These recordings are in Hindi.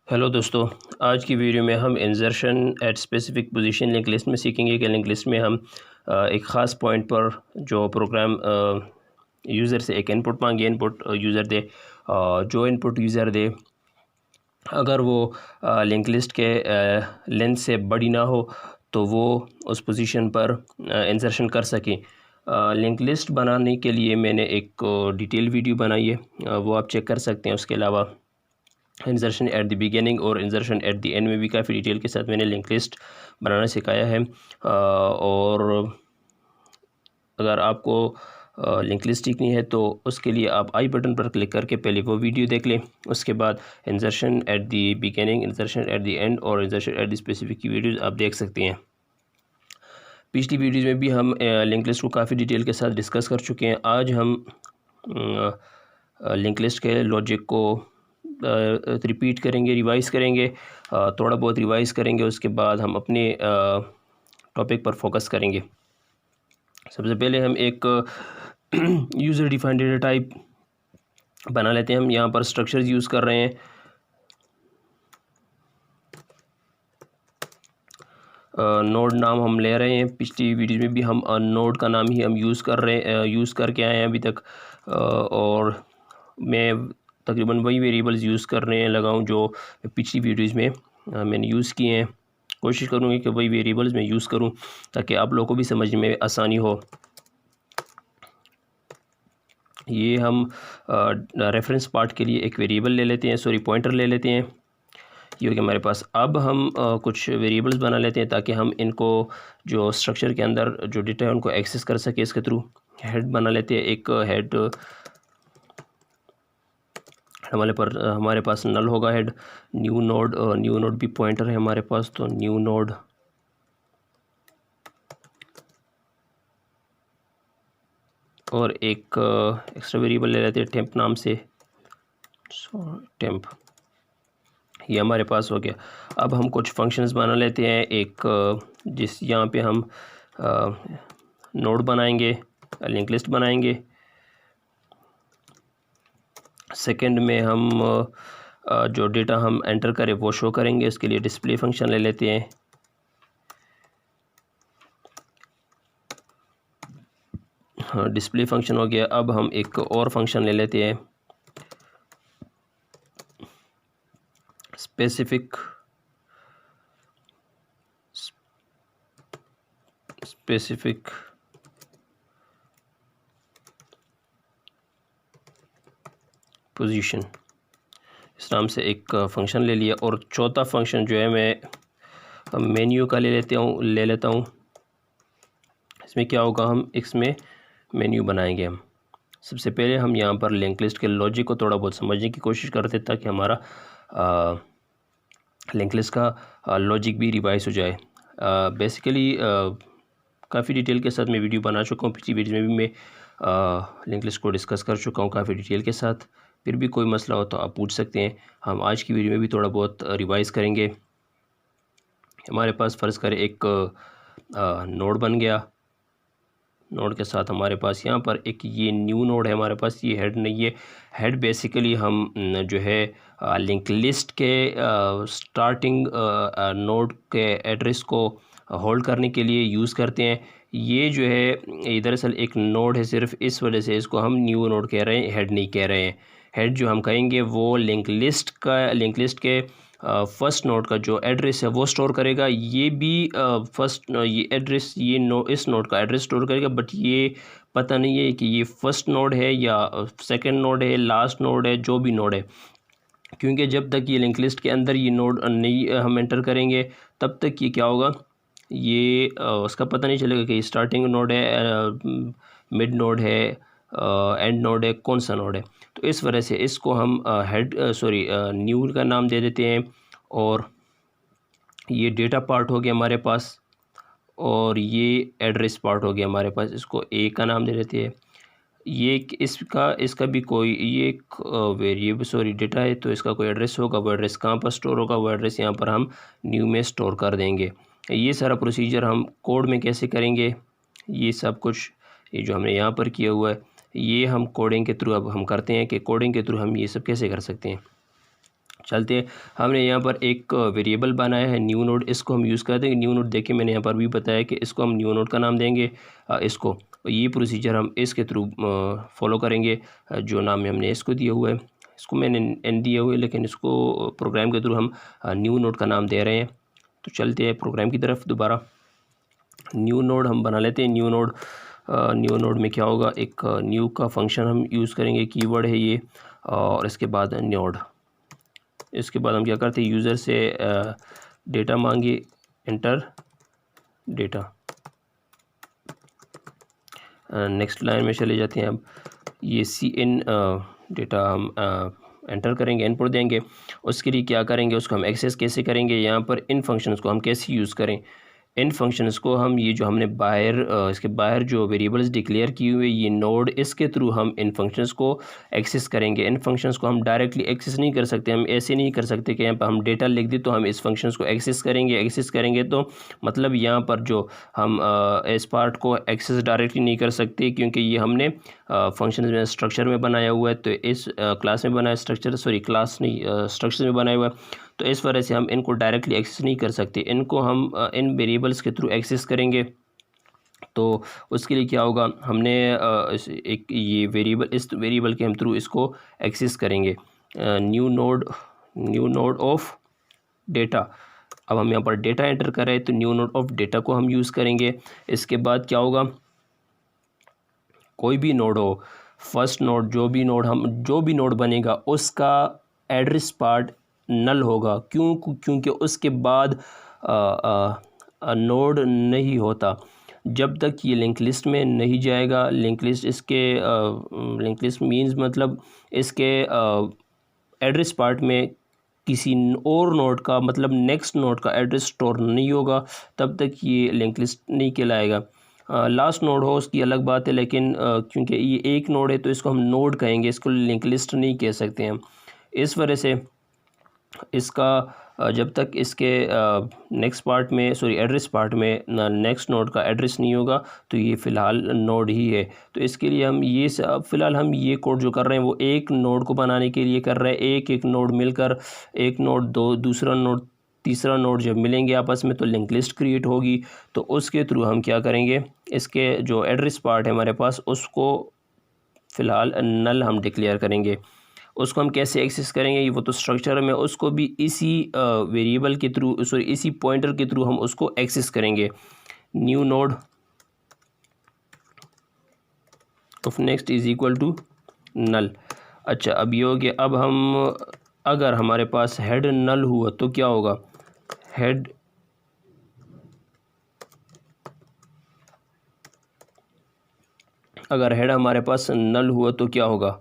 हेलो दोस्तों, आज की वीडियो में हम insertion eight specific position link list में सीखेंगे कि लिंक लिस्ट में हम एक ख़ास पॉइंट पर जो प्रोग्राम यूज़र से एक इनपुट मांगे, इनपुट यूज़र दे, जो इनपुट यूज़र दे अगर वो लिंक लिस्ट के लेंथ से बड़ी ना हो तो वो उस पोजीशन पर इंसर्शन कर सकें। लिंक लिस्ट बनाने के लिए मैंने एक डिटेल वीडियो बनाई है, वो आप चेक कर सकते हैं। उसके अलावा इंसर्शन एट द बिगिनिंग और इंसर्शन एट द एंड में भी काफ़ी डिटेल के साथ मैंने लिंक लिस्ट बनाना सिखाया है। और अगर आपको लिंक लिस्ट सीखनी है तो उसके लिए आप आई बटन पर क्लिक करके पहले वो वीडियो देख लें। उसके बाद insertion at the beginning, insertion at the end और इंसर्शन एट द स्पेसिफिक की वीडियोज़ आप देख सकते हैं। पिछली वीडियोज़ में भी हम लिंक लिस्ट को काफ़ी डिटेल के साथ डिस्कस कर चुके हैं। आज हम लिंक लिस्ट के लॉजिक को रिपीट करेंगे, रिवाइज़ करेंगे, थोड़ा बहुत रिवाइज़ करेंगे। उसके बाद हम अपने टॉपिक पर फोकस करेंगे। सबसे पहले हम एक यूज़र डिफाइंड डेटा टाइप बना लेते हैं। हम यहाँ पर स्ट्रक्चर्स यूज़ कर रहे हैं। नोड नाम हम ले रहे हैं। पिछली वीडियो में भी हम नोड का नाम ही हम यूज़ करके आए हैं अभी तक। और मैं तकरीबन वही वेरिएबल्स यूज़ करने लगा हूँ जो पिछली वीडियोज़ में मैंने यूज़ किए हैं। कोशिश करूँगी कि वही वेरिएबल्स मैं यूज़ करूँ ताकि आप लोगों को भी समझने में आसानी हो। ये हम रेफरेंस पार्ट के लिए एक वेरिएबल ले लेते हैं, सॉरी पॉइंटर ले लेते हैं। ये हो गया हमारे पास। अब हम कुछ वेरिएबल्स बना लेते हैं ताकि हम इनको जो स्ट्रक्चर के अंदर जो डेटा है उनको एक्सेस कर सके इसके थ्रू। हेड बना लेते हैं। एक हेड हमारे पास नल होगा हेड। न्यू नोड भी पॉइंटर है हमारे पास, तो न्यू नोड और एक एक्स्ट्रा वेरिएबल ले लेते हैं टेम्प नाम से, टेम्प। ये हमारे पास हो गया। अब हम कुछ फंक्शंस बना लेते हैं। एक जिस यहाँ पे हम नोड बनाएंगे, लिंक लिस्ट बनाएंगे। सेकंड में हम जो डेटा हम एंटर करें वो शो करेंगे। इसके लिए डिस्प्ले फंक्शन ले लेते हैं। हाँ, डिस्प्ले फंक्शन हो गया। अब हम एक और फंक्शन ले लेते हैं, स्पेसिफिक पोजीशन, इस नाम से एक फंक्शन ले लिया। और चौथा फंक्शन जो है मैं मेन्यू का ले लेता हूँ। इसमें क्या होगा, हम इसमें मेन्यू बनाएंगे। हम सबसे पहले हम यहाँ पर लिंक लिस्ट के लॉजिक को थोड़ा बहुत समझने की कोशिश करते ताकि हमारा लिंक लिस्ट का लॉजिक भी रिवाइज हो जाए। बेसिकली काफ़ी डिटेल के साथ मैं वीडियो बना चुका हूँ। पिछली वीडियो में भी मैं लिंक लिस्ट को डिस्कस कर चुका हूँ काफ़ी डिटेल के साथ। फिर भी कोई मसला हो तो आप पूछ सकते हैं। हम आज की वीडियो में भी थोड़ा बहुत रिवाइज़ करेंगे। हमारे पास फ़र्ज़ करें एक नोड बन गया। नोड के साथ हमारे पास यहाँ पर एक ये न्यू नोड है हमारे पास। ये हेड नहीं है। हेड बेसिकली हम जो है लिंक लिस्ट के स्टार्टिंग नोड के एड्रेस को होल्ड करने के लिए यूज़ करते हैं। ये जो है दरअसल एक नोड है, सिर्फ इस वजह से इसको हम न्यू नोड कह रहे हैं, हेड नहीं कह रहे हैं। हेड जो हम कहेंगे वो लिंक लिस्ट के फर्स्ट नोड का जो एड्रेस है वो स्टोर करेगा। ये भी ये एड्रेस इस नोड का एड्रेस स्टोर करेगा, बट ये पता नहीं है कि ये फर्स्ट नोड है या सेकंड नोड है, लास्ट नोड है, जो भी नोड है। क्योंकि जब तक ये लिंक लिस्ट के अंदर ये नोड नहीं हम एंटर करेंगे तब तक ये क्या होगा, ये उसका पता नहीं चलेगा कि स्टार्टिंग नोड है, मिड नोड है, एंड नोड है, कौन सा नोड है। तो इस वजह से इसको हम न्यू का नाम दे देते हैं। और ये डेटा पार्ट हो गया हमारे पास और ये एड्रेस पार्ट हो गया हमारे पास। इसको ए का नाम दे देते हैं। ये इसका भी कोई ये एक वेरिएबल डेटा है, तो इसका कोई एड्रेस होगा। वो एड्रेस कहाँ पर स्टोर होगा, वो एड्रेस यहाँ पर हम न्यू में स्टोर कर देंगे। ये सारा प्रोसीजर हम कोड में कैसे करेंगे, ये सब कुछ ये जो हमने यहाँ पर किया हुआ है ये हम कोडिंग के थ्रू अब हम करते हैं कि कोडिंग के थ्रू हम ये सब कैसे कर सकते हैं। चलते हैं। हमने यहाँ पर एक वेरिएबल बनाया है न्यू नोड, इसको हम यूज़ करते हैं। न्यू नोड देखिए मैंने यहाँ पर भी बताया कि इसको हम न्यू नोड का नाम देंगे। इसको ये प्रोसीजर हम इसके थ्रू फॉलो करेंगे, जो नाम हमने इसको दिया हुआ है। इसको मैंने एन दिया हुआ है, लेकिन इसको प्रोग्राम के थ्रू हम न्यू नोड का नाम दे रहे हैं। तो चलते हैं प्रोग्राम की तरफ। दोबारा न्यू नोड हम बना लेते हैं। न्यू नोड में क्या होगा, एक न्यू का फंक्शन हम यूज़ करेंगे, कीवर्ड है ये, और इसके बाद नोड। इसके बाद हम क्या करते हैं, यूज़र से डेटा मांगे, एंटर डेटा। नेक्स्ट लाइन में चले जाते हैं। अब ये CN डेटा हम एंटर करेंगे, इनपुट देंगे। उसके लिए क्या करेंगे, उसको हम एक्सेस कैसे करेंगे, यहाँ पर इन फंक्शंस को हम कैसे यूज़ करें। इन फंक्शंस को हम, ये जो हमने बाहर इसके बाहर जो वेरिएबल्स डिक्लेयर किए हुए ये नोड, इसके थ्रू हम इन फंक्शंस को एक्सेस करेंगे। इन फंक्शंस को हम डायरेक्टली एक्सेस नहीं कर सकते। हम ऐसे नहीं कर सकते कि यहाँ पर हम डेटा लिख दें तो हम इस फंक्शंस को एक्सेस करेंगे तो मतलब यहाँ पर जो हम इस पार्ट को एक्सेस डायरेक्टली नहीं कर सकते, क्योंकि ये हमने फंक्शन में स्ट्रक्चर में बनाया हुआ है। तो इस क्लास में बनाया क्लास नहीं, स्ट्रक्चर में बनाया हुआ है। तो इस वजह से हम इनको डायरेक्टली एक्सेस नहीं कर सकते, इनको हम इन वेरिएबल्स के थ्रू एक्सेस करेंगे। तो उसके लिए क्या होगा, हमने एक ये वेरिएबल, इस वेरिएबल के हम थ्रू इसको एक्सेस करेंगे। New node of data. अब हम यहाँ पर डेटा एंटर कर रहे हैं, तो न्यू नोड ऑफ डेटा को हम यूज़ करेंगे। इसके बाद क्या होगा, कोई भी नोड हो, फर्स्ट नोड, जो भी नोड बनेगा उसका एड्रेस पार्ट नल होगा। क्योंकि उसके बाद नोड नहीं होता जब तक ये लिंक लिस्ट में नहीं जाएगा। लिंक लिस्ट मींस मतलब इसके एड्रेस पार्ट में किसी और नोड का, मतलब नेक्स्ट नोड का एड्रेस स्टोर नहीं होगा, तब तक ये लिंक लिस्ट नहीं कहलाएगा। लास्ट नोड हो उसकी अलग बात है, लेकिन क्योंकि ये एक नोड है तो इसको हम नोड कहेंगे, इसको लिंक लिस्ट नहीं कह सकते हम। इस वजह से इसका जब तक इसके नेक्स्ट पार्ट में, एड्रेस पार्ट में नेक्स्ट नोड का एड्रेस नहीं होगा तो ये फ़िलहाल नोड ही है। तो इसके लिए हम ये फ़िलहाल हम ये कोड जो कर रहे हैं वो एक नोड को बनाने के लिए कर रहे हैं। एक नोड मिलकर, एक नोड दूसरा नोड तीसरा नोड जब मिलेंगे आपस में तो लिंक लिस्ट क्रिएट होगी। तो उसके थ्रू हम क्या करेंगे, इसके जो एड्रेस पार्ट है हमारे पास उसको फ़िलहाल नल हम डिक्लेयर करेंगे। उसको हम कैसे एक्सेस करेंगे, वो तो स्ट्रक्चर में, उसको भी इसी वेरिएबल के थ्रू, इसी पॉइंटर के थ्रू हम उसको एक्सेस करेंगे। New node of next is equal to null. अच्छा, अब ये हो गया। अब हम, अगर हमारे पास हेड नल हुआ तो क्या होगा, हेड अगर हेड हमारे पास नल हुआ तो क्या होगा,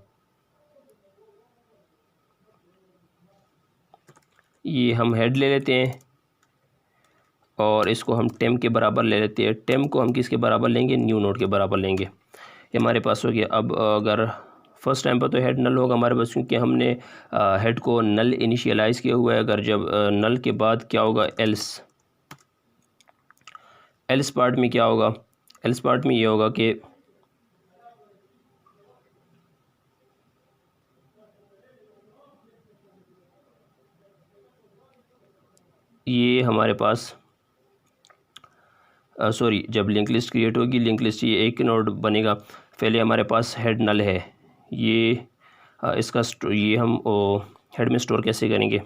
ये हम हेड ले लेते हैं और इसको हम टेम के बराबर ले लेते हैं। टेम को हम किसके बराबर लेंगे, न्यू नोड के बराबर लेंगे। ये हमारे पास हो गया। अब अगर फर्स्ट टाइम पर तो हेड नल होगा हमारे पास, क्योंकि हमने हेड को नल इनिशियलाइज़ किया हुआ है। अगर जब नल के बाद क्या होगा, एल्स पार्ट में क्या होगा, एल्स पार्ट में ये होगा कि ये हमारे पास जब लिंक लिस्ट क्रिएट होगी, लिंक लिस्ट ये एक नोड बनेगा। पहले हमारे पास हेड नल है, ये इसका ये हम हेड में स्टोर कैसे करेंगे,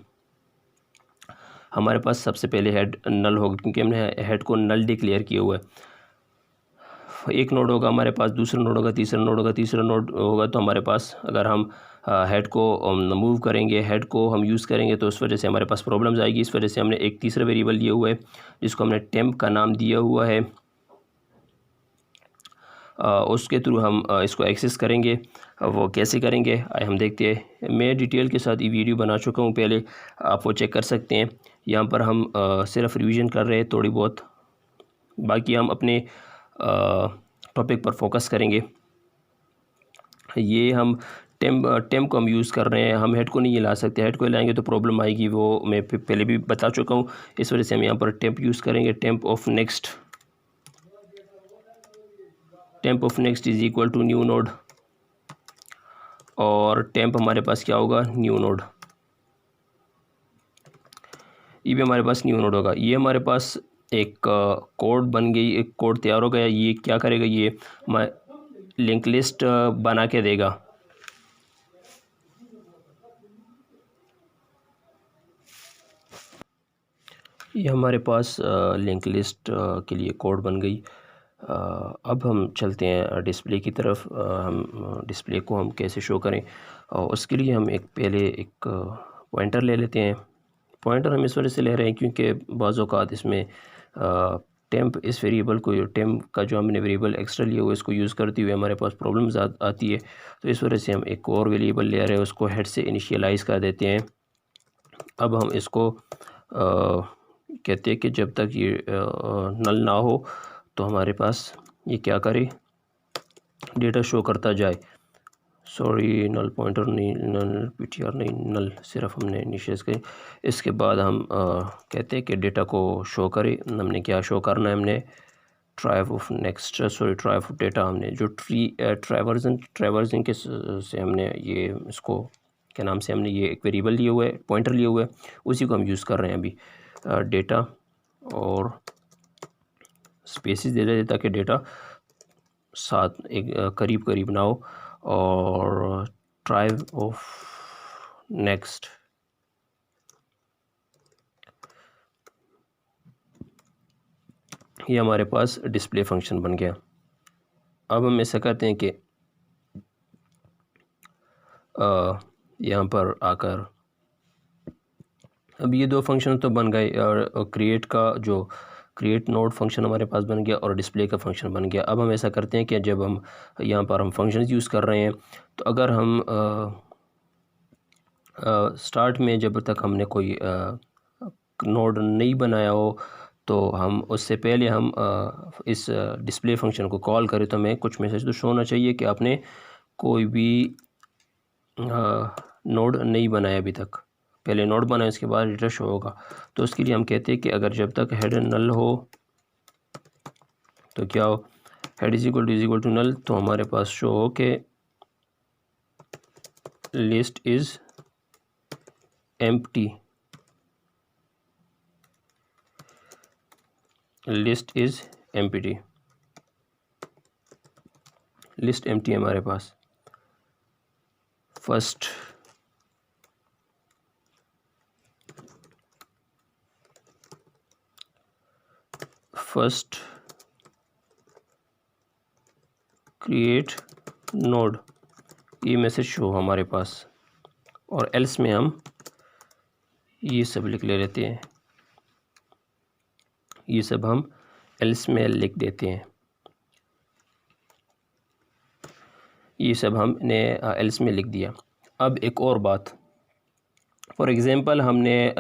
हमारे पास सबसे पहले हेड नल होगा, क्योंकि हमने हेड को नल डिक्लेयर किया हुआ है। एक नोड होगा हमारे पास, दूसरा नोड होगा, तीसरा नोड होगा, तीसरा नोड होगा। तो हमारे पास अगर हम हेड को मूव करेंगे, हेड को हम यूज़ करेंगे तो उस वजह से हमारे पास प्रॉब्लम्स आएगी। इस वजह से हमने एक तीसरा वेरिएबल लिया हुआ है जिसको हमने टेम्प का नाम दिया हुआ है। उसके थ्रू हम इसको एक्सेस करेंगे। वो कैसे करेंगे आए हम देखते हैं। मैं डिटेल के साथ ये वीडियो बना चुका हूँ पहले, आप वो चेक कर सकते हैं। यहाँ पर हम सिर्फ रिवीजन कर रहे हैं थोड़ी बहुत, बाकी हम अपने टॉपिक पर फोकस करेंगे। ये हम टेम को हम यूज़ कर रहे हैं, हम हेड को नहीं हिला सकते। हेड को हिलाएंगे तो प्रॉब्लम आएगी, वो मैं पहले भी बता चुका हूँ। इस वजह से हम यहाँ पर टेम्प यूज़ करेंगे। Temp of next is equal to new node, और टेम्प हमारे पास क्या होगा, न्यू नोड। ये भी हमारे पास न्यू नोड होगा। ये हमारे पास एक कोड बन गई, एक कोड तैयार हो गया। ये क्या करेगा, ये लिंक लिस्ट बना के देगा। ये हमारे पास लिंक लिस्ट के लिए कोड बन गई। अब हम चलते हैं डिस्प्ले की तरफ। हम डिस्प्ले को हम कैसे शो करें, और उसके लिए हम पहले एक पॉइंटर ले लेते हैं। पॉइंटर हम इस वजह से ले रहे हैं क्योंकि बाज़ औक़ात इसमें टेम्प इस वेरिएबल को, टेम्प का जो हमने वेरिएबल एक्स्ट्रा लिया हुआ इसको यूज़ करते हुए हमारे पास प्रॉब्लम्स आती है। तो इस वजह से हम एक और वेरिएबल ले रहे हैं, उसको हेड से इनिशियलाइज़ कर देते हैं। अब हम इसको कहते हैं कि जब तक ये नल ना हो तो हमारे पास ये क्या करे, डेटा शो करता जाए। सॉरी, नल पॉइंटर नहीं, नल पीटीआर नहीं, नल सिर्फ हमने इनिशियलाइज करें। इसके बाद हम कहते हैं कि डेटा को शो करे। हमने क्या शो करना है, हमने thrive of next, sorry thrive of data, हमने जो ट्रैवर्जिंग के से हमने ये इसको क्या नाम से हमने ये एक वेरिएबल लिए हुए है, पॉइंटर लिए हुए है, उसी को हम यूज़ कर रहे हैं अभी। डेटा और स्पेसिस दे देते ताकि डेटा साथ एक करीब करीब ना हो। और ट्राइव ऑफ नेक्स्ट, ये हमारे पास डिस्प्ले फंक्शन बन गया। अब हम ऐसा करते हैं कि यहाँ पर आकर अब ये दो फंक्शन तो बन गए, और क्रिएट का जो क्रिएट नोड फंक्शन हमारे पास बन गया और डिस्प्ले का फंक्शन बन गया। अब हम ऐसा करते हैं कि जब हम यहाँ पर हम फंक्शंस यूज़ कर रहे हैं, तो अगर हम स्टार्ट में जब तक हमने कोई नोड नहीं बनाया हो, तो हम उससे पहले हम इस डिस्प्ले फंक्शन को कॉल करें तो हमें कुछ मैसेज तो शो होना चाहिए कि आपने कोई भी नोड नहीं बनाया अभी तक। पहले नोड बनाए, इसके बाद डेटा शो होगा। तो उसके लिए हम कहते हैं कि अगर जब तक हेड नल हो तो क्या हो, head is equal to null, तो हमारे पास शो हो के list is empty, list is empty, list empty हमारे पास। फर्स्ट क्रिएट नोड, ये मैसेज शो हमारे पास। और एल्स में हम ये सब लिख ले लेते हैं, ये सब हम एल्स में लिख देते हैं, ये सब हमने एल्स में लिख दिया। अब एक और बात, फॉर एग्ज़ाम्पल हमने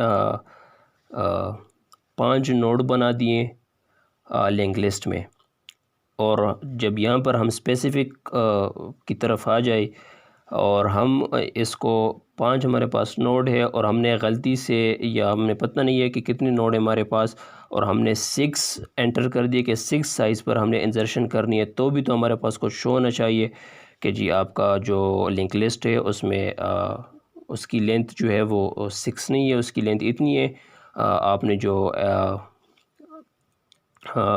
5 नोड बना दिए लिंक लिस्ट में, और जब यहाँ पर हम स्पेसिफ़िक की तरफ आ जाए और हम इसको 5 हमारे पास नोड है और हमने गलती से, या हमें पता नहीं है कि कितने नोड है हमारे पास, और हमने 6 एंटर कर दिए कि 6 साइज़ पर हमने इंसर्शन करनी है, तो भी तो हमारे पास कुछ शो होना चाहिए कि जी आपका जो लिंक लिस्ट है उसमें उसकी लेंथ जो है वो 6 नहीं है, उसकी लेंथ इतनी है। आपने जो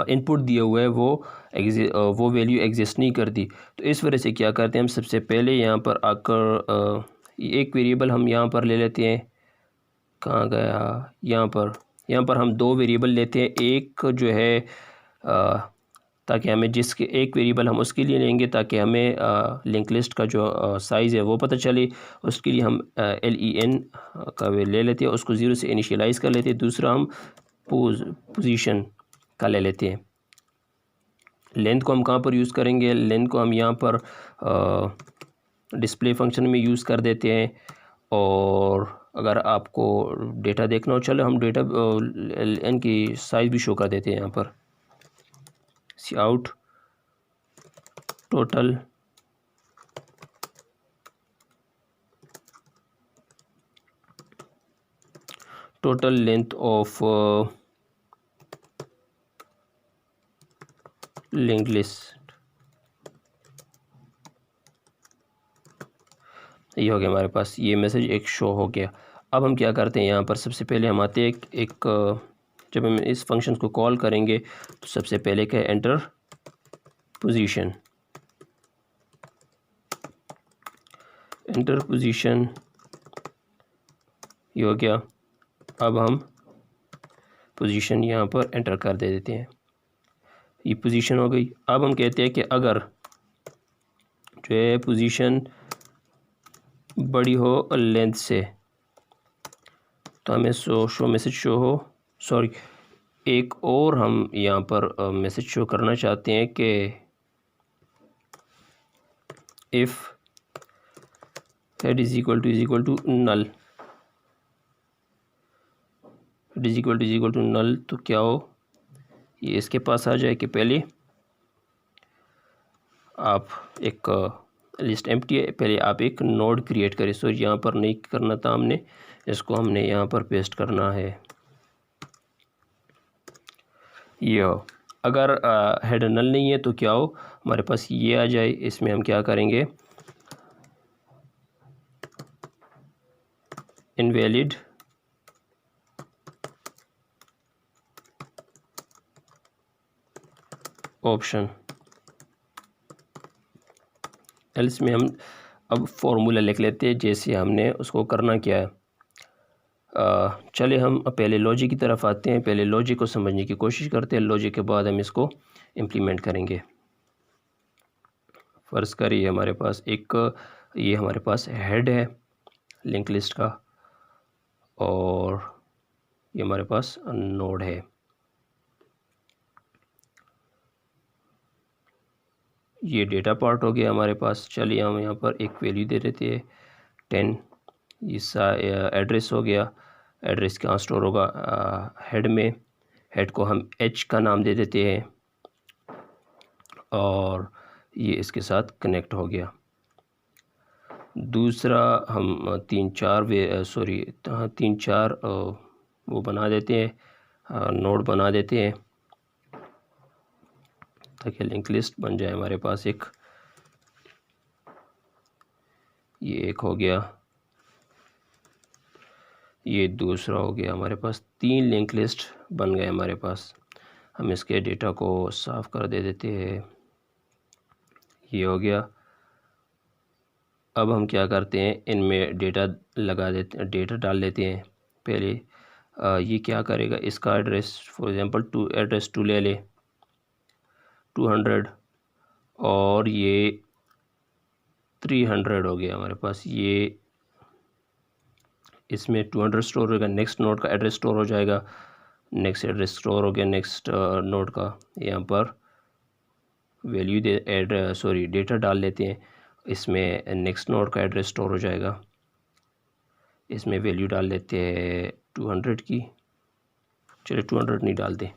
इनपुट दिए हुए है वो वैल्यू एग्जिस्ट नहीं करती। तो इस वजह से क्या करते हैं हम, सबसे पहले यहाँ पर आकर एक वेरिएबल हम यहाँ पर ले लेते हैं। कहाँ गया, यहाँ पर हम 2 वेरिएबल लेते हैं। एक जो है ताकि हमें जिसके एक वेरिएबल हम उसके लिए लेंगे ताकि हमें लिंक लिस्ट का जो साइज़ है वो पता चले। उसके लिए हम len का वे ले लेते हैं, उसको 0 से इनिशियलाइज़ कर लेते हैं। दूसरा हम पोजीशन का ले लेते हैं। लेंथ को हम कहाँ पर यूज़ करेंगे, लेंथ को हम यहाँ पर डिस्प्ले फंक्शन में यूज़ कर देते हैं। और अगर आपको डेटा देखना हो, चलो हम डेटा एन की साइज़ भी शो कर देते हैं। यहाँ पर cout total length of link list, ये हो गया हमारे पास, ये मैसेज एक शो हो गया। अब हम क्या करते हैं, यहाँ पर सबसे पहले हम आते हैं एक जब हम इस फंक्शन को कॉल करेंगे तो सबसे पहले क्या है, एंटर पोजीशन। एंटर पोजीशन ये हो गया। अब हम पोजीशन यहाँ पर एंटर कर देते हैं, ये पोजीशन हो गई। अब हम कहते हैं कि अगर जो है पोजीशन बड़ी हो लेंथ से तो हमें शो मैसेज शो हो, सॉरी एक और हम यहाँ पर मैसेज शो करना चाहते हैं कि if head is equal to null, head is equal to null, तो क्या हो, ये इसके पास आ जाए कि पहले आप एक लिस्ट एम्प्टी है, पहले आप एक नोड क्रिएट करें। सो यहाँ पर नहीं करना था हमने, इसको हमने यहाँ पर पेस्ट करना है। ये हो, अगर हेड नल नहीं है तो क्या हो, हमारे पास ये आ जाए। इसमें हम क्या करेंगे, इनवैलिड ऑप्शन, एल्स में हम अब फॉर्मूला लिख लेते हैं जैसे हमने उसको करना क्या है। चले हम पहले लॉजिक की तरफ आते हैं, पहले लॉजिक को समझने की कोशिश करते हैं, लॉजिक के बाद हम इसको इम्प्लीमेंट करेंगे। फ़र्ज़ करिए हमारे पास ये हमारे पास हेड है लिंक लिस्ट का, और ये हमारे पास नोड है। ये डेटा पार्ट हो गया हमारे पास। चलिए हम यहाँ पर एक वैल्यू दे देते हैं 10, इसका एड्रेस हो गया। एड्रेस कहाँ स्टोर होगा, हेड में। हेड को हम एच का नाम दे देते हैं और ये इसके साथ कनेक्ट हो गया। दूसरा हम तीन चार वो बना देते हैं, नोड बना देते हैं ताकि लिंक लिस्ट बन जाए हमारे पास एक। ये एक हो गया, ये दूसरा हो गया, हमारे पास 3 लिंक लिस्ट बन गए हमारे पास। हम इसके डेटा को साफ़ कर दे देते हैं, ये हो गया। अब हम क्या करते हैं, इनमें डेटा लगा देते, डेटा डाल देते हैं। पहले ये क्या करेगा, इसका एड्रेस फॉर एग्ज़ाम्पल एड्रेस 2 ले ले 200, और ये 300 हो गया हमारे पास। ये इसमें 200 स्टोर होगा, नेक्स्ट नोड का एड्रेस स्टोर हो जाएगा, नेक्स्ट एड्रेस स्टोर हो गया नेक्स्ट नोड का। यहाँ पर वैल्यू डेटा डाल लेते हैं, इसमें नेक्स्ट नोड का एड्रेस स्टोर हो जाएगा। इसमें वैल्यू डाल देते हैं 200 की, चलिए 200 नहीं डालते,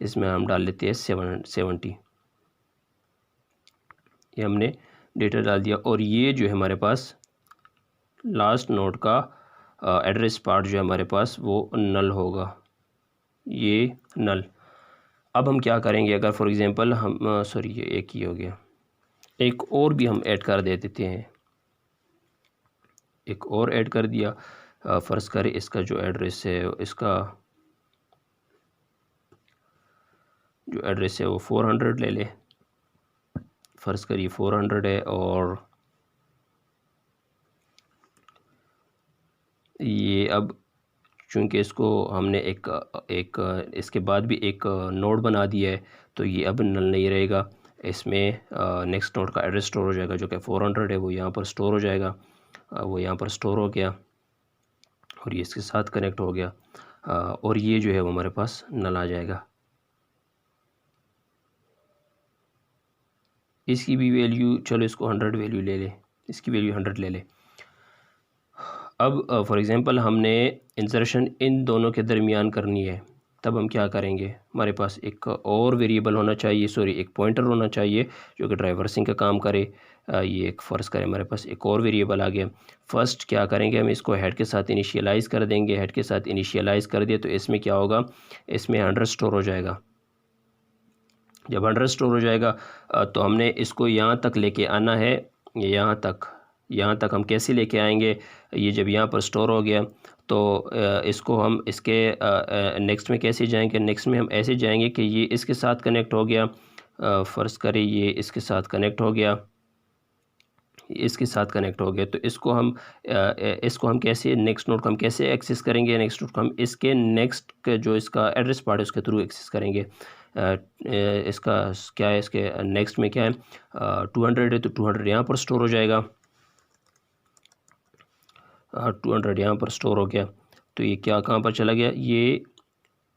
इसमें हम डाल लेते हैं 70। ये हमने डेटा डाल दिया, और ये जो है हमारे पास लास्ट नोड का एड्रेस पार्ट जो है हमारे पास वो नल होगा, ये नल। अब हम क्या करेंगे, अगर फॉर एग्ज़ाम्पल हम ये एक ही हो गया, एक और भी हम ऐड कर दे देते हैं। एक और ऐड कर दिया, फ़र्ज़ करें इसका जो एड्रेस है, इसका जो एड्रेस है वो 400 ले ले। फ़र्ज़ करिए 400 है, और ये अब चूँकि इसको हमने एक इसके बाद भी एक नोड बना दिया है, तो ये अब नल नहीं रहेगा। इसमें नेक्स्ट नोड का एड्रेस स्टोर हो जाएगा, जो कि 400 है, वो यहाँ पर स्टोर हो जाएगा। वो यहाँ पर स्टोर हो गया, और ये इसके साथ कनेक्ट हो गया, और ये जो है वो हमारे पास नल आ जाएगा। इसकी भी वैल्यू, चलो इसको 100 वैल्यू ले ले, इसकी वैल्यू 100 ले ले। अब फॉर एग्ज़ाम्पल हमने इंसर्शन इन दोनों के दरमियान करनी है, तब हम क्या करेंगे, हमारे पास एक और वेरिएबल होना चाहिए, एक पॉइंटर होना चाहिए जो कि ट्राइवर्सिंग का काम करे। ये एक फ़र्ज़ करें हमारे पास एक और वेरिएबल आ गया। फ़र्स्ट क्या करेंगे, हम इसको हेड के साथ इनिशियलाइज़ कर देंगे। हेड के साथ इनिशियलाइज़ कर दिया तो इसमें क्या होगा, इसमें 100 स्टोर हो जाएगा। जब 100 स्टोर हो जाएगा तो हमने इसको यहाँ तक लेके आना है, यहाँ तक हम कैसे लेके आएंगे, ये जब यहाँ पर स्टोर हो गया तो इसको हम इसके नेक्स्ट में कैसे जाएंगे? नेक्स्ट में हम ऐसे जाएंगे कि ये इसके साथ कनेक्ट हो गया, फ़र्ज़ करें ये इसके साथ कनेक्ट हो गया, इसके साथ कनेक्ट हो गया, तो इसको हम कैसे नेक्स्ट नोड को हम कैसे एक्सेस करेंगे? नेक्स्ट नोड को हम इसके नेक्स्ट जो इसका एड्रेस पार्ट है उसके थ्रू एक्सेस करेंगे। इसका क्या है, इसके नेक्स्ट में क्या है, 200 है, तो 200 यहाँ पर स्टोर हो जाएगा। 200 यहाँ पर स्टोर हो गया, तो ये क्या कहाँ पर चला गया? ये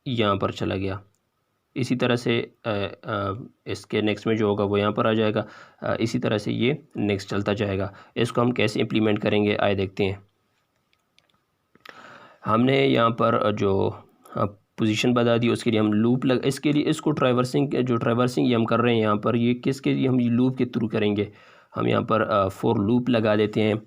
यहाँ पर चला गया। इसी तरह से इसके नेक्स्ट में जो होगा वो यहाँ पर आ जाएगा। इसी तरह से ये नेक्स्ट चलता जाएगा। इसको हम कैसे इम्प्लीमेंट करेंगे, आए देखते हैं। हमने यहाँ पर जो पोजीशन बता दी, उसके लिए हम लूप इसके लिए इसको ट्रैवर्सिंग ये हम कर रहे हैं यहाँ पर, ये किसके लिए हम लूप के थ्रू करेंगे। हम यहाँ पर फॉर लूप लगा देते हैं।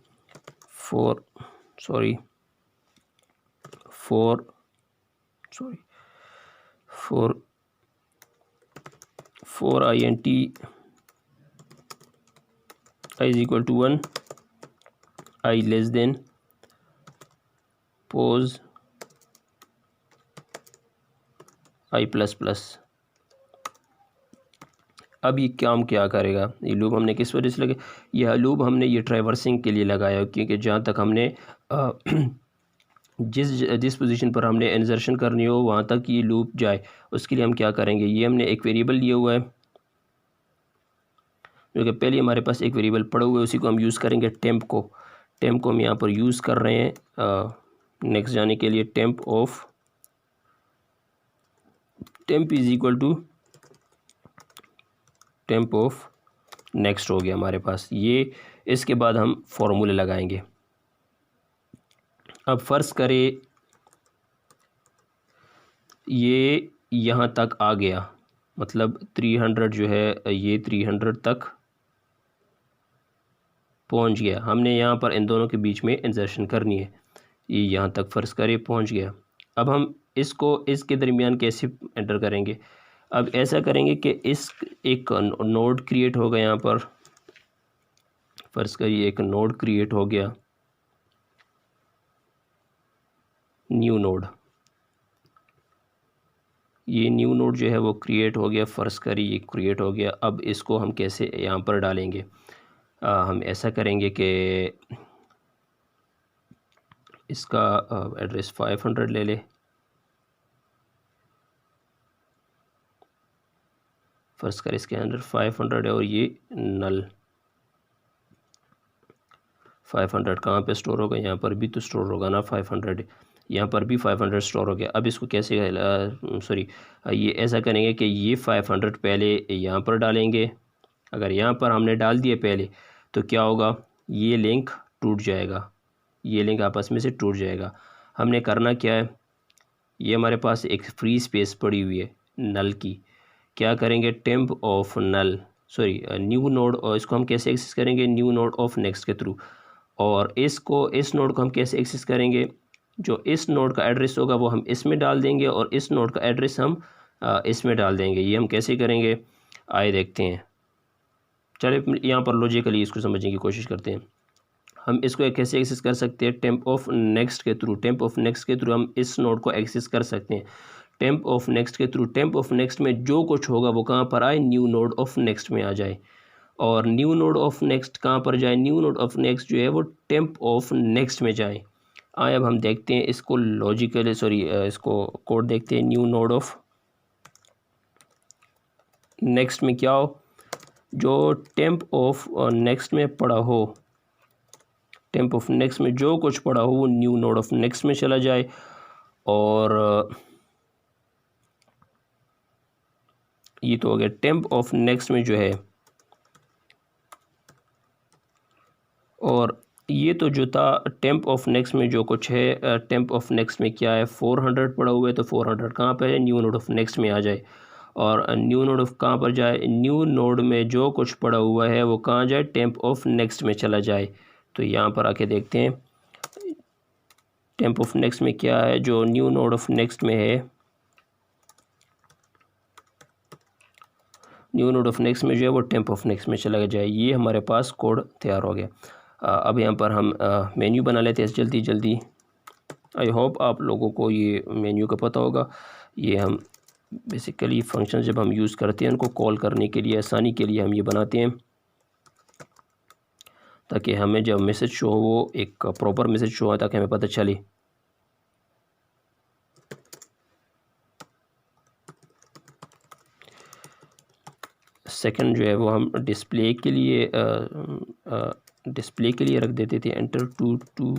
for int I is equal to 1, I less than pose I plus plus. अब ये काम क्या करेगा? ये लूप हमने किस वजह से लगे? यह लूप हमने ये ट्रैवर्सिंग के लिए लगाया, क्योंकि जहाँ तक हमने जिस पोजीशन पर हमने इंसर्शन करनी हो वहाँ तक ये लूप जाए, उसके लिए हम क्या करेंगे? ये हमने एक वेरिएबल लिया हुआ है, जो कि पहले हमारे पास एक वेरिएबल पड़ा हुआ है, उसी को हम यूज़ करेंगे। टेम्प को हम यहाँ पर यूज़ कर रहे हैं नेक्स्ट जाने के लिए। Temp is equal to temp of next हो गया हमारे पास ये। इसके बाद हम फॉर्मूले लगाएंगे। अब फ़र्ज़ करें ये यहाँ तक आ गया, मतलब 300 जो है ये 300 तक पहुँच गया। हमने यहाँ पर इन दोनों के बीच में इंसर्शन करनी है। ये यहाँ तक फ़र्ज़ करें पहुँच गया। अब हम इसको इसके दरमियान कैसे एंटर करेंगे? अब ऐसा करेंगे कि एक नोड क्रिएट होगा यहाँ पर। फ़र्ज़ करिए एक नोड क्रिएट हो गया, न्यू नोड। ये न्यू नोड जो है वो क्रिएट हो गया। फ़र्ज़ करिए ये क्रिएट हो गया। अब इसको हम कैसे यहाँ पर डालेंगे? हम ऐसा करेंगे कि इसका एड्रेस 500 ले ले। फ़र्ज़ कर इसके अंदर 500 है और ये नल 500 कहाँ पे स्टोर होगा? यहाँ पर भी तो स्टोर होगा ना 500, यहाँ पर भी 500 स्टोर हो गया। अब इसको कैसे ये ऐसा करेंगे कि ये 500 पहले यहाँ पर डालेंगे। अगर यहाँ पर हमने डाल दिए पहले तो क्या होगा? ये लिंक टूट जाएगा, ये लिंक आपस में से टूट जाएगा। हमने करना क्या है? ये हमारे पास एक फ्री स्पेस पड़ी हुई है नल की। क्या करेंगे? टेम्प ऑफ न्यू नोड, और इसको हम कैसे एक्सेस करेंगे? न्यू नोड ऑफ नेक्स्ट के थ्रू। और इस नोड को हम कैसे एक्सेस करेंगे? जो इस नोड का एड्रेस होगा वो हम इसमें डाल देंगे और इस नोड का एड्रेस हम इसमें डाल देंगे। ये हम कैसे करेंगे, आए देखते हैं। चलिए यहाँ पर लॉजिकली इसको समझने की कोशिश करते हैं। हम इसको कैसे एक्सेस कर सकते हैं? टेम्प ऑफ नेक्स्ट के थ्रू। टेम्प ऑफ नेक्स्ट के थ्रू हम इस नोड को एक्सेस कर सकते हैं। टेम्प ऑफ नेक्स्ट के थ्रू, टेम्प ऑफ नेक्स्ट में जो कुछ होगा वो कहाँ पर आए? न्यू नोड ऑफ नेक्स्ट में आ जाए। और न्यू नोड ऑफ नेक्स्ट कहाँ पर जाए? न्यू नोड ऑफ नेक्स्ट जो है वो टेम्प ऑफ नेक्स्ट में जाए। आए अब हम देखते हैं इसको इसको कोड देखते हैं। न्यू नोड ऑफ नेक्स्ट में क्या हो? जो टेम्प ऑफ नेक्स्ट में पड़ा हो, टेम्प ऑफ नेक्स्ट में जो कुछ पड़ा हो वो न्यू नोड ऑफ नेक्स्ट में चला जाए। और ये तो हो गया टेम्प ऑफ नेक्स्ट में जो है, और ये तो जो था टेम्प ऑफ नेक्स्ट में जो कुछ है, टेम्प ऑफ नेक्स्ट में क्या है? 400 पड़ा हुआ है, तो 400 कहाँ पर है? न्यू नोड ऑफ नेक्स्ट में आ जाए। और न्यू नोड ऑफ कहाँ पर जाए? न्यू नोड में जो कुछ पड़ा हुआ है वो कहाँ जाए? टेम्प ऑफ नेक्स्ट में चला जाए। तो यहाँ पर आके देखते हैं टेम्प ऑफ नेक्स्ट में क्या है। जो न्यू नोड ऑफ नेक्स्ट में है, न्यू नोड ऑफ नेक्स्ट में जो है वो टेम्प ऑफ नेक्स्ट में चला जाए। ये हमारे पास कोड तैयार हो गया। अब यहाँ पर हम मेन्यू बना लेते हैं जल्दी जल्दी। आई होप आप लोगों को ये मेन्यू का पता होगा। ये हम बेसिकली फंक्शन जब हम यूज़ करते हैं उनको कॉल करने के लिए आसानी के लिए हम ये बनाते हैं, ताकि हमें जब मैसेज शो हो वो एक प्रॉपर मैसेज शो हो, ताकि हमें पता चले। सेकंड जो है वो हम डिस्प्ले के लिए रख देते थे enter to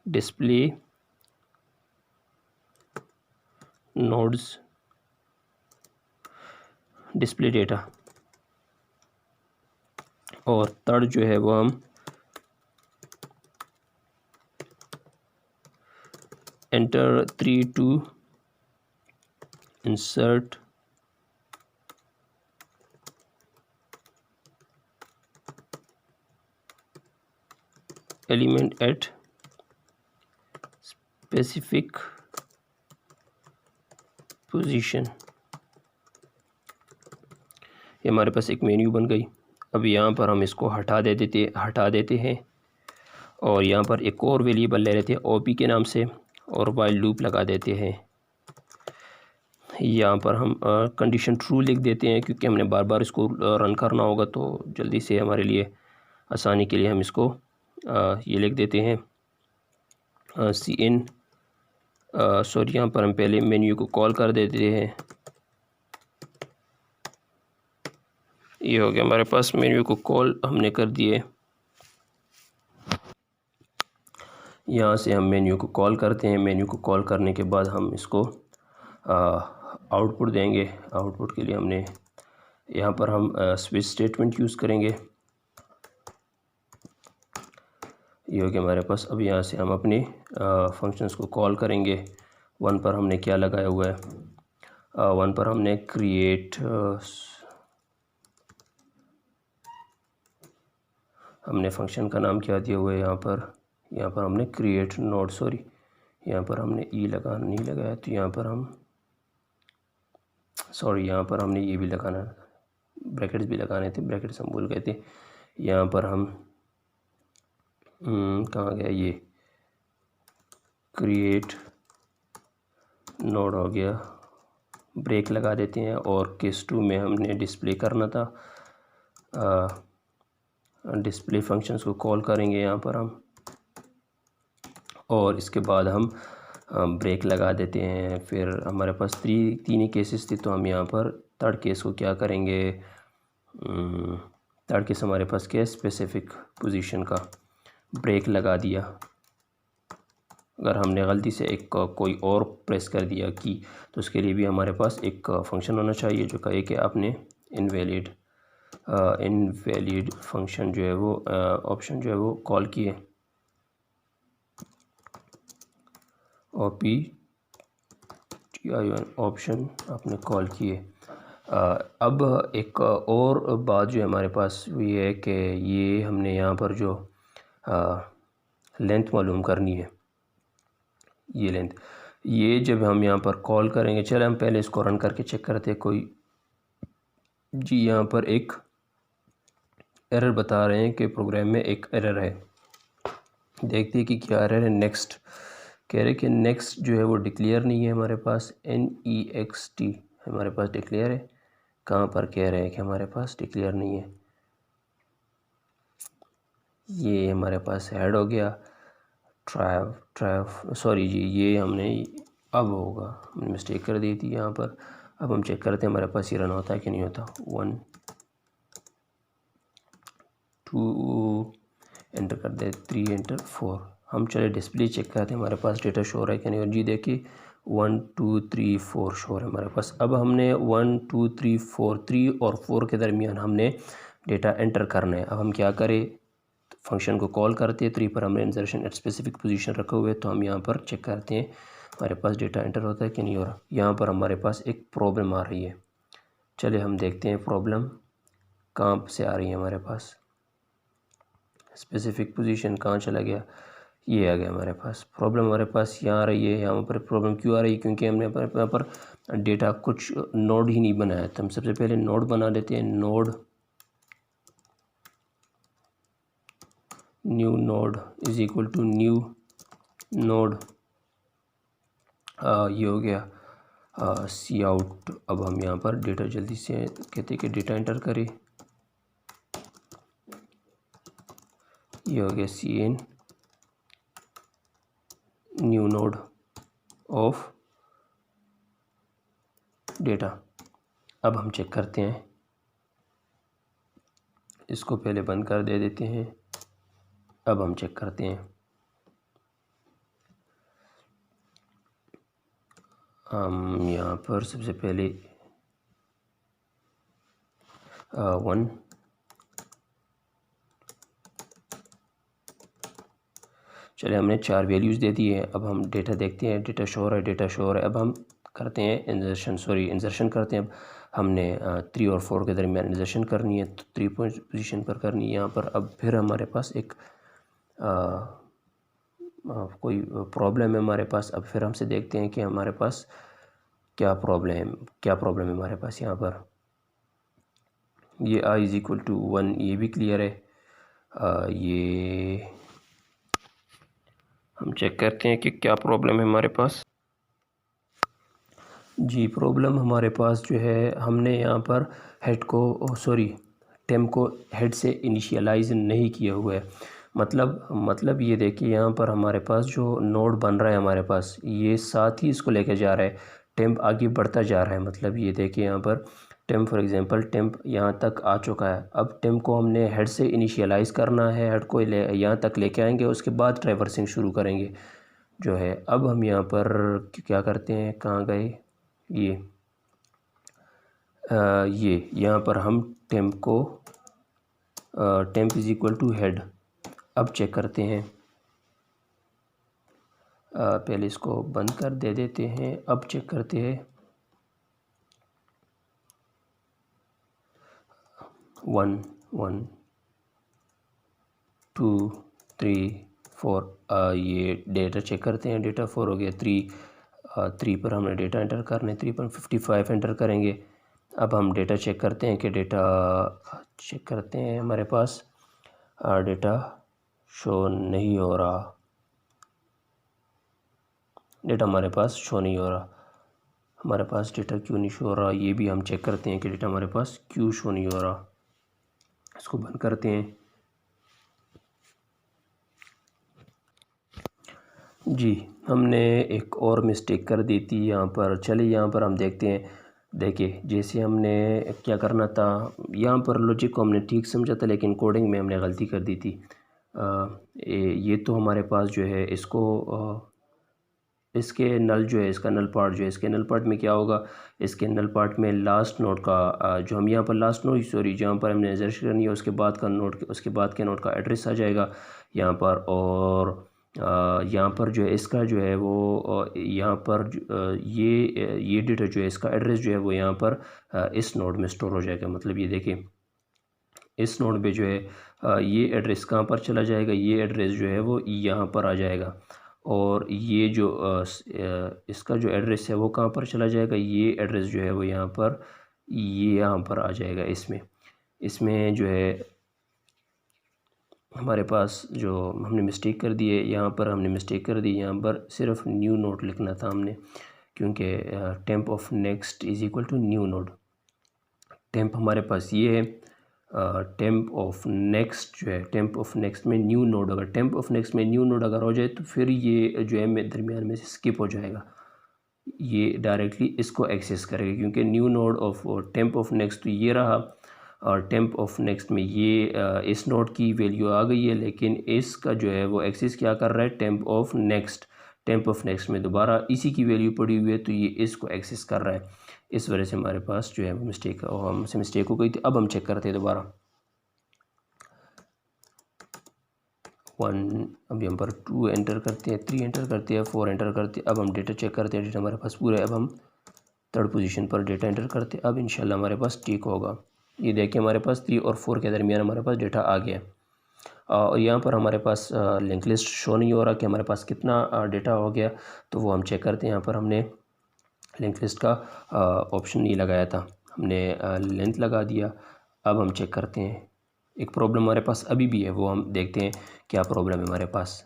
display nodes display data. और थर्ड जो है वो हम enter 3 to insert element at specific position. ये हमारे पास एक मेन्यू बन गई। अब यहाँ पर हम इसको हटा देते हैं और यहाँ पर एक और वेरिएबल ले लेते हैं ओपी के नाम से और वाइल लूप लगा देते हैं। यहाँ पर हम कंडीशन ट्रू लिख देते हैं, क्योंकि हमने बार बार इसको रन करना होगा, तो जल्दी से हमारे लिए आसानी के लिए हम इसको ये लिख देते हैं cin सॉरी, यहाँ पर हम पहले मेन्यू को कॉल कर देते हैं। ये हो गया हमारे पास, मेन्यू को कॉल हमने कर दिए। यहाँ से हम मेन्यू को कॉल करते हैं। मेन्यू को कॉल करने के बाद हम इसको आउटपुट देंगे। आउटपुट के लिए हमने यहाँ पर हम स्विच स्टेटमेंट यूज़ करेंगे। ये हो गया हमारे पास। अब यहाँ से हम अपने फंक्शंस को कॉल करेंगे। 1 पर हमने क्या लगाया हुआ है, 1 पर हमने क्रिएट हमने फंक्शन का नाम क्या दिया हुआ है यहाँ पर हमने क्रिएट नोड, सॉरी यहाँ पर हमने ई नहीं लगाया, तो यहाँ पर हम यहाँ पर हमने ये भी लगाना, ब्रैकेट्स भी लगाने थे, ब्रैकेट्स हम भूल गए थे। यहाँ पर हम कहाँ गया, ये क्रिएट नोड हो गया, ब्रेक लगा देते हैं। और केस 2 में हमने डिस्प्ले करना था, डिस्प्ले फंक्शंस को कॉल करेंगे यहाँ पर हम, और इसके बाद हम ब्रेक लगा देते हैं। फिर हमारे पास तीन ही केसेस थे, तो हम यहाँ पर थर्ड केस को क्या करेंगे, थर्ड केस हमारे पास क्या है, स्पेसिफिक पोजीशन का ब्रेक लगा दिया। अगर हमने गलती से एक कोई और प्रेस कर दिया की, तो उसके लिए भी हमारे पास एक फंक्शन होना चाहिए जो कहे कि आपने इनवैलिड फंक्शन जो है वो ऑप्शन जो है वो कॉल किए, ऑप्शन आपने कॉल किए। अब एक और बात जो है हमारे पास वो ये है कि ये हमने यहाँ पर जो लेंथ मालूम करनी है, ये लेंथ, ये जब हम यहाँ पर कॉल करेंगे, चले हम पहले इसको रन करके चेक करते हैं। कोई जी यहाँ पर एक एरर बता रहे हैं कि प्रोग्राम में एक एरर है, देखते हैं कि क्या एरर है। नेक्स्ट कह रहे कि नेक्स्ट जो है वो डिक्लेयर नहीं है हमारे पास, NEXT हमारे पास डिक्लेयर है। कहाँ पर कह रहे हैं कि हमारे पास डिक्लेयर नहीं है, ये हमारे पास ऐड हो गया ट्राइव सॉरी जी, ये हमने अब होगा, हमने मिस्टेक कर दी थी यहाँ पर। अब हम चेक करते हैं हमारे पास ये रन होता है कि नहीं होता। 1 2 एंटर कर दे, 3 एंटर 4। हम चले डिस्प्ले चेक करते हैं हमारे पास डेटा शो रहा है कि नहीं। और जी देखिए 1 2 3 4 शो है हमारे पास। अब हमने 1 2 3 4 3 और 4 के दरमियान हमने डेटा एंटर करना है। अब हम क्या करें, फंक्शन को कॉल करते हैं। 3 पर हमने इंसर्शन एट स्पेसिफिक पोजीशन रखे हुए, तो हम यहाँ पर चेक करते हैं हमारे पास डेटा एंटर होता है कि नहीं हो रहा। यहाँ पर हमारे पास एक प्रॉब्लम आ रही है, चले हम देखते हैं प्रॉब्लम कहाँ से आ रही है हमारे पास। स्पेसिफिक पोजीशन कहाँ चला गया, ये आ गया हमारे पास। प्रॉब्लम हमारे पास यहाँ आ रही है। यहाँ पर प्रॉब्लम क्यों आ रही है, क्योंकि हमने यहाँ पर डेटा कुछ नोड ही नहीं बनाया। तो हम सबसे पहले नोड बना लेते हैं। Node new node is equal to new node, ये हो गया सी आउट। अब हम यहाँ पर डेटा जल्दी से कहते हैं कि डेटा एंटर करें, ये हो गया सी इन न्यू नोड ऑफ डेटा। अब हम चेक करते हैं, इसको पहले बंद कर दे देते हैं। अब हम चेक करते हैं, हम यहाँ पर सबसे पहले 1 चले हमने 4 वैल्यूज़ दे दी है। अब हम डेटा देखते हैं, डेटा शो है, डेटा शो है। अब हम करते हैं इंसर्शन करते हैं। अब हमने 3 और 4 के दरमियान इंसर्शन करनी है, तो 3 पॉइंट पोजीशन पर करनी है यहाँ पर। अब फिर हमारे पास एक कोई प्रॉब्लम है हमारे पास। अब फिर हमसे देखते हैं कि हमारे पास क्या प्रॉब्लम है हमारे पास यहाँ पर। ये i इज़ इक्वल टू 1, ये भी क्लियर है। ये हम चेक करते हैं कि क्या प्रॉब्लम है हमारे पास। जी, प्रॉब्लम हमारे पास जो है, हमने यहाँ पर टेम्प को हेड से इनिशियलाइज नहीं किया हुआ है। मतलब ये देखिए, यहाँ पर हमारे पास जो नोड बन रहा है हमारे पास, ये साथ ही इसको लेके जा रहा है, टेम्प आगे बढ़ता जा रहा है। मतलब ये देखिए यहाँ पर टेम्प, फॉर एग्जांपल टेम्प यहाँ तक आ चुका है। अब टेम्प को हमने हेड से इनिशियलाइज़ करना है, हेड को यहाँ तक लेके आएंगे, उसके बाद ट्रैवर्सिंग शुरू करेंगे जो है। अब हम यहाँ पर क्या करते हैं, कहाँ गए ये यहाँ पर हम temp is equal to head. अब चेक करते हैं, पहले इसको बंद कर दे देते हैं। अब चेक करते हैं 1 1 2 3 4, ये डेटा चेक करते हैं। डेटा 4 हो गया। 3 पर हमने डेटा एंटर करने, 3.55 एंटर करेंगे। अब हम डेटा चेक करते हैं कि हमारे पास डेटा शो नहीं हो रहा, डेटा हमारे पास शो नहीं हो रहा। हमारे पास डेटा क्यों नहीं शो हो रहा, ये भी हम चेक करते हैं कि डेटा हमारे पास क्यों शो नहीं हो रहा। इसको बंद करते हैं। जी, हमने एक और मिस्टेक कर दी थी यहाँ पर। चलिए यहाँ पर हम देखते हैं। देखिए, जैसे हमने क्या करना था, यहाँ पर लॉजिक को हमने ठीक समझा था, लेकिन कोडिंग में हमने गलती कर दी थी। ये तो हमारे पास जो है, इसके नल जो है, इसका नल पार्ट जो है, इसके नल पार्ट में क्या होगा, इसके नल पार्ट में लास्ट नोड का जो हम यहाँ पर जहाँ पर हमने इंसर्शन करनी है, उसके बाद के नोड का एड्रेस आ जाएगा यहाँ पर। और यहाँ पर जो है, इसका जो है वो यहाँ पर ये डेटा जो है, इसका एड्रेस जो है वो यहाँ पर इस नोड में स्टोर हो जाएगा। मतलब ये देखिए, इस नोड पे जो है ये एड्रेस कहाँ पर चला जाएगा, ये एड्रेस जो है वो यहाँ पर आ जाएगा। और ये जो इसका जो एड्रेस है वो कहाँ पर चला जाएगा, ये एड्रेस जो है वो यहाँ पर आ जाएगा। इसमें जो है हमारे पास जो हमने मिस्टेक कर दी है, यहाँ पर सिर्फ न्यू नोड लिखना था हमने, क्योंकि temp of next is equal to new node. Temp हमारे पास ये है, टेम्प ऑफ नेक्स्ट जो है, टेम्प ऑफ नेक्स्ट में न्यू नोड, अगर टेम्प ऑफ नेक्स्ट में न्यू नोड अगर हो जाए, तो फिर ये जो है दरमियान में से स्किप हो जाएगा, ये डायरेक्टली इसको एक्सेस करेगा। क्योंकि new node of temp of next तो ये रहा, और टेम्प ऑफ नेक्स्ट में ये इस नोड की वैल्यू आ गई है, लेकिन इसका जो है वो एक्सेस क्या कर रहा है, टेम्प ऑफ नेक्स्ट में दोबारा इसी की वैल्यू पड़ी हुई है, तो ये इसको एक्सेस कर रहा है। इस वजह से हमारे पास जो है वो हमसे मिस्टेक हो गई थी। अब हम चेक करते हैं दोबारा 1, अभी हम पर 2 एंटर करते हैं, 3 एंटर करते हैं, 4 एंटर करते हैं। अब हम डेटा चेक करते हैं, डेटा हमारे पास पूरा है। अब हम 3rd पोजीशन पर डेटा एंटर करते हैं। अब इंशाल्लाह हमारे पास ठीक होगा। ये देखिए, हमारे पास 3 और 4 के दरमियान हमारे पास डेटा आ गया। और यहाँ पर हमारे पास लिंक लिस्ट शो नहीं हो रहा कि हमारे पास कितना डेटा हो गया, तो वो हम चेक करते हैं। यहाँ पर हमने लिंक लिस्ट का ऑप्शन नहीं लगाया था, हमने लेंथ लगा दिया। अब हम चेक करते हैं, एक प्रॉब्लम हमारे पास अभी भी है, वो हम देखते हैं क्या प्रॉब्लम है हमारे पास।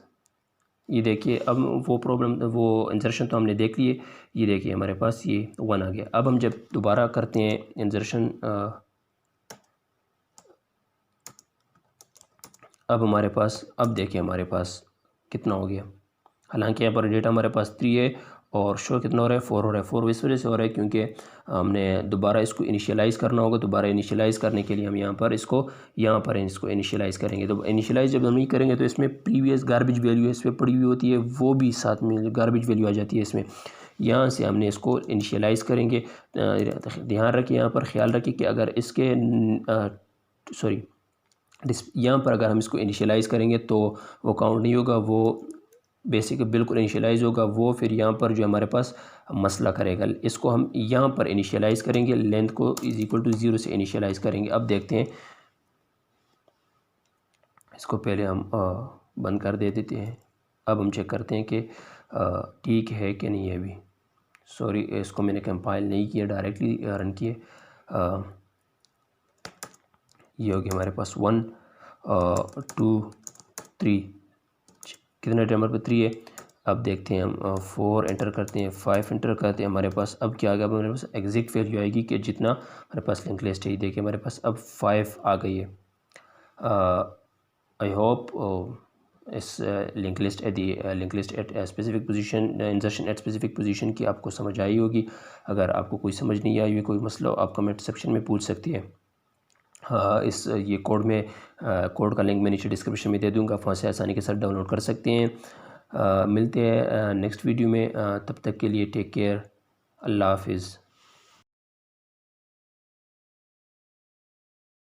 ये देखिए, अब वो प्रॉब्लम, वो इंसर्शन तो हमने देख लिए। ये देखिए हमारे पास ये 1 आ गया। अब हम जब दोबारा करते हैं इंसर्शन, अब हमारे पास, अब देखिए हमारे पास कितना हो गया। हालांकि यहाँ पर डेटा हमारे पास 3 है और शो कितना हो रहा है, 4 हो रहा है। 4 इस वजह से हो रहा है क्योंकि हमने दोबारा इसको इनिशियलाइज़ करना होगा। दोबारा इनिशियलाइज़ करने के लिए हम यहाँ पर इसको इनिशियलाइज़ करेंगे। तो इनिशियलाइज़ जब हम ये करेंगे तो इसमें प्रीवियस गार्बेज वैल्यू इस पर पड़ी हुई होती है, वो भी साथ में गार्बेज वैल्यू आ जाती है इसमें। यहाँ से हमने इसको इनिशियलाइज़ करेंगे। ध्यान रखिए, यहाँ पर ख्याल रखिए कि अगर इसके सॉरी यहाँ पर अगर हम इसको इनिशियलाइज़ करेंगे तो वो काउंट नहीं होगा, वो बेसिक बिल्कुल इनिशियलाइज़ होगा। वो फिर यहाँ पर जो हमारे पास मसला करेगा, इसको हम यहाँ पर इनिशियलाइज़ करेंगे, लेंथ को इज़ इक्वल टू 0 से इनिशियलाइज़ करेंगे। अब देखते हैं, इसको पहले हम बंद कर देते हैं। अब हम चेक करते हैं कि ठीक है कि नहीं है। अभी सॉरी, इसको मैंने कंपाइल नहीं किया, डायरेक्टली रन किए। ये हो गया हमारे पास 1 2 3, कितना नंबर पर 3 है। अब देखते हैं हम 4 एंटर करते हैं, 5 एंटर करते हैं, हमारे पास अब क्या आ गया, हमारे पास एग्जैक्ट वैल्यू आएगी कि जितना हमारे पास लिंक लिस्ट है। देखिए हमारे पास अब 5 आ गई है। आई होप इस link list at specific position, insertion eight specific position की आपको समझ आई होगी। अगर आपको कोई समझ नहीं आई हुई, कोई मसला, आप कमेंट सेक्शन में पूछ सकती है। इस ये कोड में कोड का लिंक मैं नीचे डिस्क्रिप्शन में दे दूँगा, वहाँ से आसानी के साथ डाउनलोड कर सकते हैं। मिलते हैं नेक्स्ट वीडियो में, तब तक के लिए टेक केयर, अल्लाह हाफिज़।